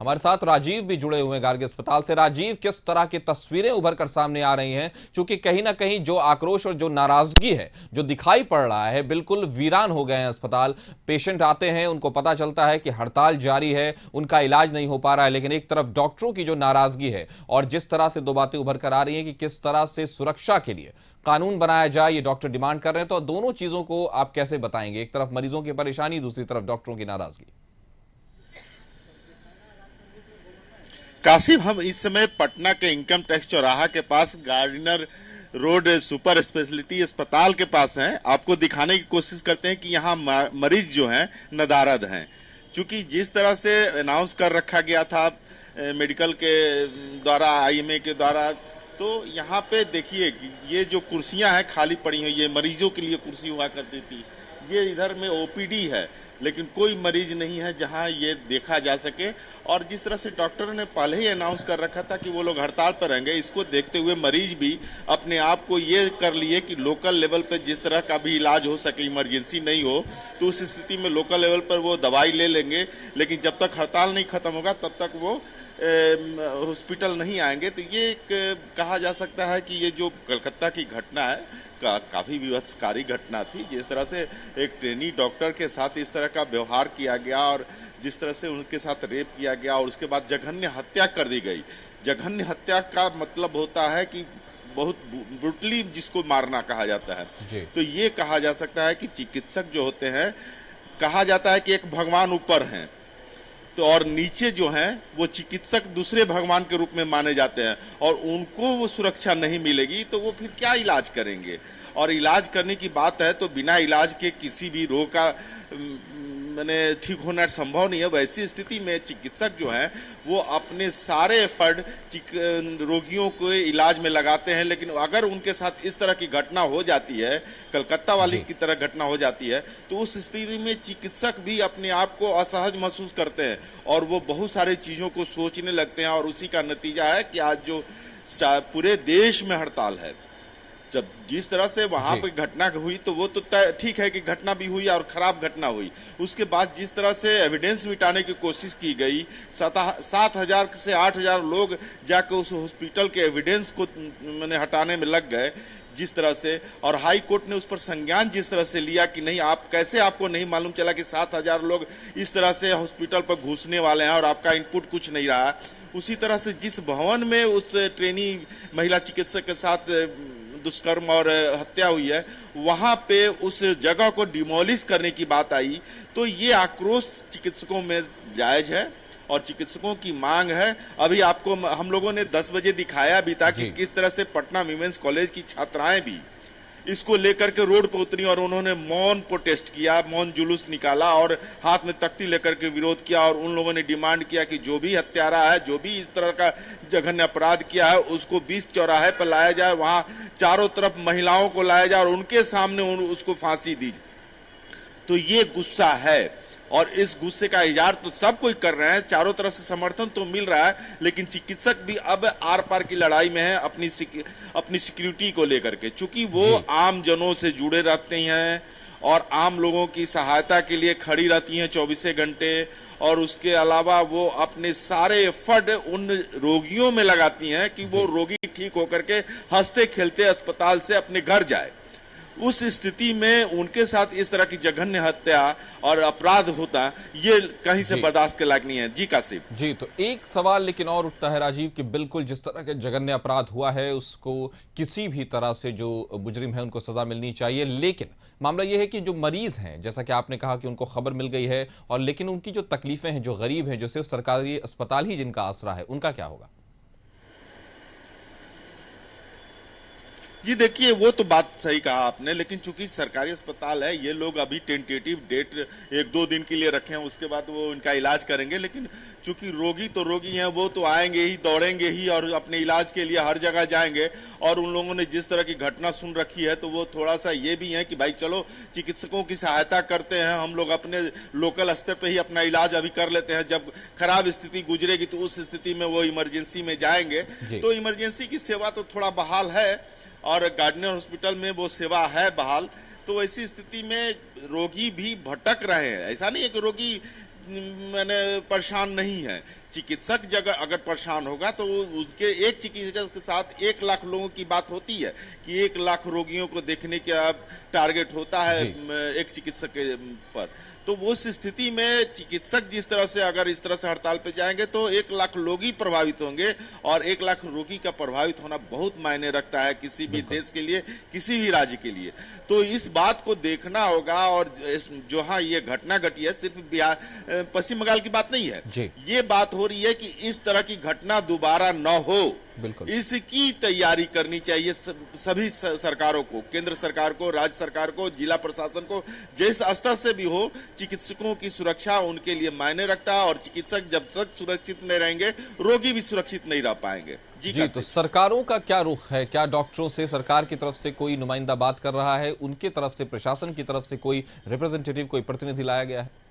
हमारे साथ राजीव भी जुड़े हुए हैं गार्गी अस्पताल से। राजीव, किस तरह की तस्वीरें उभर कर सामने आ रही हैं, क्योंकि कहीं ना कहीं जो आक्रोश और जो नाराजगी है जो दिखाई पड़ रहा है, बिल्कुल वीरान हो गए हैं अस्पताल। पेशेंट आते हैं, उनको पता चलता है कि हड़ताल जारी है, उनका इलाज नहीं हो पा रहा है, लेकिन एक तरफ डॉक्टरों की जो नाराजगी है और जिस तरह से दो बातें उभर कर आ रही हैं कि किस तरह से सुरक्षा के लिए कानून बनाया जाए, ये डॉक्टर डिमांड कर रहे हैं, तो दोनों चीजों को आप कैसे बताएंगे? एक तरफ मरीजों की परेशानी, दूसरी तरफ डॉक्टरों की नाराजगी। कासिम, हम इस समय पटना के इनकम टैक्स चौराहा के पास गार्डिनर रोड सुपर स्पेशलिटी अस्पताल के पास हैं। आपको दिखाने की कोशिश करते हैं कि यहाँ मरीज जो हैं नदारद हैं, क्योंकि जिस तरह से अनाउंस कर रखा गया था मेडिकल के द्वारा, आईएमए के द्वारा, तो यहाँ पे देखिए ये जो कुर्सियां हैं खाली पड़ी हुई, ये मरीजों के लिए कुर्सी हुआ करती थी। ये इधर में ओपीडी है, लेकिन कोई मरीज नहीं है जहां ये देखा जा सके। और जिस तरह से डॉक्टर ने पहले ही अनाउंस कर रखा था कि वो लोग हड़ताल पर रहेंगे, इसको देखते हुए मरीज भी अपने आप को ये कर लिए कि लोकल लेवल पे जिस तरह का भी इलाज हो सके, इमरजेंसी नहीं हो तो उस स्थिति में लोकल लेवल पर वो दवाई ले लेंगे, लेकिन जब तक हड़ताल नहीं खत्म होगा तब तक वो हॉस्पिटल नहीं आएंगे। तो ये कहा जा सकता है कि ये जो कलकत्ता की घटना है काफी विभत्सकारी घटना थी। जिस तरह से एक ट्रेनी डॉक्टर के साथ इस तरह का व्यवहार किया गया और जिस तरह से उनके साथ रेप किया गया और उसके बाद जघन्य हत्या कर दी गई। जघन्य हत्या का मतलब होता है कि बहुत ब्रुटली जिसको मारना कहा जाता है। तो ये कहा जा सकता है कि चिकित्सक जो होते हैं, कहा जाता है कि एक भगवान ऊपर हैं, तो और नीचे जो हैं वो चिकित्सक दूसरे भगवान के रूप में माने जाते हैं, और उनको वो सुरक्षा नहीं मिलेगी तो वो फिर क्या इलाज करेंगे। और इलाज करने की बात है तो बिना इलाज के किसी भी रोग का मैंने ठीक होना संभव नहीं है। वैसी स्थिति में चिकित्सक जो हैं वो अपने सारे एफर्ट रोगियों को इलाज में लगाते हैं, लेकिन अगर उनके साथ इस तरह की घटना हो जाती है, कलकत्ता वाली की तरह घटना हो जाती है, तो उस स्थिति में चिकित्सक भी अपने आप को असहज महसूस करते हैं और वो बहुत सारी चीजों को सोचने लगते हैं। और उसी का नतीजा है कि आज जो पूरे देश में हड़ताल है। जब जिस तरह से वहां पे घटना हुई तो वो तो ठीक है कि घटना भी हुई और खराब घटना हुई, उसके बाद जिस तरह से एविडेंस मिटाने की कोशिश की गई, 7,000 से 8,000 लोग जाकर उस हॉस्पिटल के एविडेंस को मैंने हटाने में लग गए जिस तरह से, और हाई कोर्ट ने उस पर संज्ञान जिस तरह से लिया कि नहीं, आप कैसे, आपको नहीं मालूम चला कि 7,000 लोग इस तरह से हॉस्पिटल पर घुसने वाले हैं और आपका इनपुट कुछ नहीं रहा। उसी तरह से जिस भवन में उस ट्रेनी महिला चिकित्सक के साथ दुष्कर्म और हत्या हुई है, वहां पे उस जगह को डिमोलिश करने की बात आई, तो ये आक्रोश चिकित्सकों में जायज है और चिकित्सकों की मांग है। अभी आपको हम लोगों ने 10 बजे दिखाया भी था कि किस तरह से पटना विमेंस कॉलेज की छात्राएं भी इसको लेकर के रोड पर उतरी और उन्होंने मौन प्रोटेस्ट किया, मौन जुलूस निकाला और हाथ में तख्ती लेकर के विरोध किया। और उन लोगों ने डिमांड किया कि जो भी हत्यारा है, जो भी इस तरह का जघन्य अपराध किया है, उसको 20 चौराहे पर लाया जाए, वहां चारों तरफ महिलाओं को लाया जाए और उनके सामने उसको फांसी दी। तो ये गुस्सा है और इस गुस्से का इजहार तो सब कोई कर रहे हैं, चारों तरफ से समर्थन तो मिल रहा है, लेकिन चिकित्सक भी अब आर पार की लड़ाई में है अपनी सिक्योरिटी को लेकर के, चूंकि वो आम जनों से जुड़े रहते हैं और आम लोगों की सहायता के लिए खड़ी रहती हैं 24 घंटे। और उसके अलावा वो अपने सारे एफर्ट उन रोगियों में लगाती हैं कि वो रोगी ठीक होकर के हंसते खेलते अस्पताल से अपने घर जाए। उस स्थिति में उनके साथ इस तरह की जघन्य हत्या और अपराध होता, ये कहीं से बर्दाश्त के लायक नहीं है। जी कासिम जी, तो एक सवाल लेकिन और उठता है राजीव कि बिल्कुल जिस तरह के जघन्य अपराध हुआ है उसको किसी भी तरह से जो मुजरिम है उनको सजा मिलनी चाहिए, लेकिन मामला यह है कि जो मरीज हैं, जैसा कि आपने कहा कि उनको खबर मिल गई है, और लेकिन उनकी जो तकलीफें हैं, जो गरीब हैं, जो सिर्फ सरकारी अस्पताल ही जिनका आसरा है, उनका क्या होगा? जी देखिए, वो तो बात सही कहा आपने, लेकिन चूंकि सरकारी अस्पताल है, ये लोग अभी टेंटेटिव डेट 1-2 दिन के लिए रखे हैं, उसके बाद वो इनका इलाज करेंगे। लेकिन चूंकि रोगी तो रोगी हैं, वो तो आएंगे ही, दौड़ेंगे ही और अपने इलाज के लिए हर जगह जाएंगे। और उन लोगों ने जिस तरह की घटना सुन रखी है तो वो थोड़ा सा ये भी है कि भाई चलो चिकित्सकों की सहायता करते हैं, हम लोग अपने लोकल स्तर पर ही अपना इलाज अभी कर लेते हैं, जब खराब स्थिति गुजरेगी तो उस स्थिति में वो इमरजेंसी में जाएंगे। तो इमरजेंसी की सेवा तो थोड़ा बहाल है और गार्डिनर हॉस्पिटल में वो सेवा है बहाल। तो ऐसी स्थिति में रोगी भी भटक रहे हैं, ऐसा नहीं है कि रोगी मैंने परेशान नहीं है। चिकित्सक जगह अगर परेशान होगा तो उसके एक चिकित्सक के साथ 1 लाख लोगों की बात होती है कि 1 लाख रोगियों को देखने का टारगेट होता है एक चिकित्सक के पर। तो उस स्थिति में चिकित्सक जिस तरह से अगर इस तरह से हड़ताल पे जाएंगे तो 1 लाख लोग ही प्रभावित होंगे, और 1 लाख रोगी का प्रभावित होना बहुत मायने रखता है किसी भी देश के लिए, किसी भी राज्य के लिए। तो इस बात को देखना होगा। और जो हाँ ये घटना घटी है सिर्फ बिहार पश्चिम बंगाल की बात नहीं है, ये बात हो रही है कि इस तरह की घटना दोबारा न हो, इसकी तैयारी करनी चाहिए सभी सरकारों को, केंद्र सरकार को, राज्य सरकार को, जिला प्रशासन को, जिस स्तर से भी हो। चिकित्सकों की सुरक्षा उनके लिए मायने रखता है, और चिकित्सक जब तक सुरक्षित नहीं रहेंगे रोगी भी सुरक्षित नहीं रह पाएंगे। जी तो सरकारों का क्या रुख है? क्या डॉक्टरों से सरकार की तरफ से कोई नुमाइंदा बात कर रहा है? उनके तरफ से, प्रशासन की तरफ से कोई रिप्रेजेंटेटिव, कोई प्रतिनिधि लाया गया है?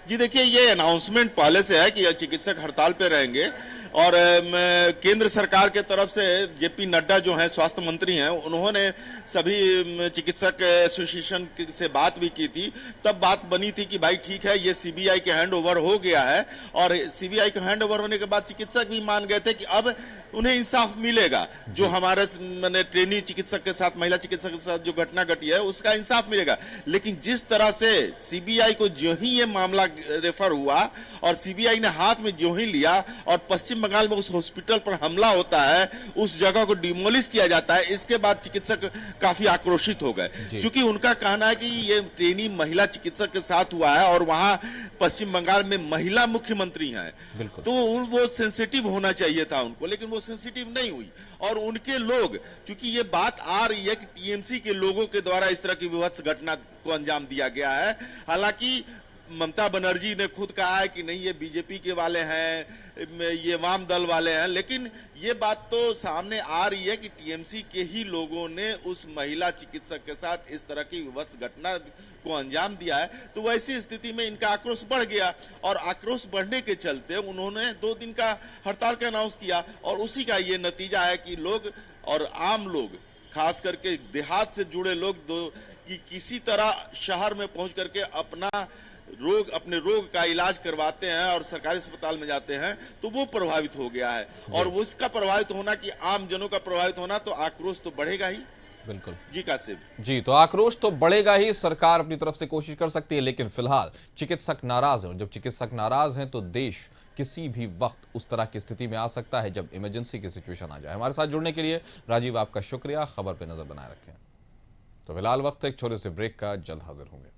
जी देखिए, ये अनाउंसमेंट पहले से है कि चिकित्सक हड़ताल पे रहेंगे, और केंद्र सरकार के तरफ से जेपी नड्डा जो हैं स्वास्थ्य मंत्री हैं, उन्होंने सभी चिकित्सक एसोसिएशन से बात भी की थी। तब बात बनी थी कि भाई ठीक है, ये सीबीआई के हैंड ओवर हो गया है, और सीबीआई के हैंड ओवर होने के बाद चिकित्सक भी मान गए थे कि अब उन्हें इंसाफ मिलेगा। जो हमारे मैंने ट्रेनी चिकित्सक के साथ, महिला चिकित्सक के साथ जो घटना घटी है उसका इंसाफ मिलेगा। लेकिन जिस तरह से सीबीआई को जो ही ये मामला रेफर हुआ और सीबीआई ने हाथ में जो ही लिया और पश्चिम बंगाल में उस हॉस्पिटल पर हमला होता है, उस जगह को डिमोलिश किया जाता है, इसके बाद चिकित्सक काफी आक्रोशित हो गए, क्योंकि उनका कहना है कि ये ट्रेनी महिला चिकित्सक के साथ हुआ है और वहां पश्चिम बंगाल में महिला मुख्यमंत्री हैं, तो वो सेंसिटिव होना चाहिए था उनको, लेकिन वो सेंसिटिव नहीं हुई। और उनके लोग, क्योंकि ये बात आ रही है कि टीएमसी के लोगों के द्वारा इस तरह की विभत्स घटना को अंजाम दिया गया है। हालांकि ममता बनर्जी ने खुद कहा है कि नहीं, ये बीजेपी के वाले हैं, ये वाम दल वाले हैं, लेकिन ये बात तो सामने आ रही है कि टीएमसी के ही लोगों ने उस महिला चिकित्सक के साथ इस तरह की विभत्स घटना को अंजाम दिया है। तो वैसी स्थिति में इनका आक्रोश बढ़ गया, और आक्रोश बढ़ने के चलते उन्होंने 2 दिन का हड़ताल का अनाउंस किया, और उसी का ये नतीजा है कि लोग और आम लोग, खास करके देहात से जुड़े लोग कि किसी तरह शहर में पहुंच करके अपने रोग का इलाज करवाते हैं और सरकारी अस्पताल में जाते हैं, तो वो प्रभावित हो गया है। और वो इसका प्रभावित होना कि आम जनों का प्रभावित होना, तो आक्रोश तो बढ़ेगा ही। बिल्कुल जी कासिम जी, तो आक्रोश तो बढ़ेगा ही, सरकार अपनी तरफ से कोशिश कर सकती है, लेकिन फिलहाल चिकित्सक नाराज हैं, और जब चिकित्सक नाराज हैं तो देश किसी भी वक्त उस तरह की स्थिति में आ सकता है जब इमरजेंसी की सिचुएशन आ जाए। हमारे साथ जुड़ने के लिए राजीव आपका शुक्रिया। खबर पे नजर बनाए रखें। तो फिलहाल वक्त एक छोटे से ब्रेक का, जल्द हाजिर होंगे।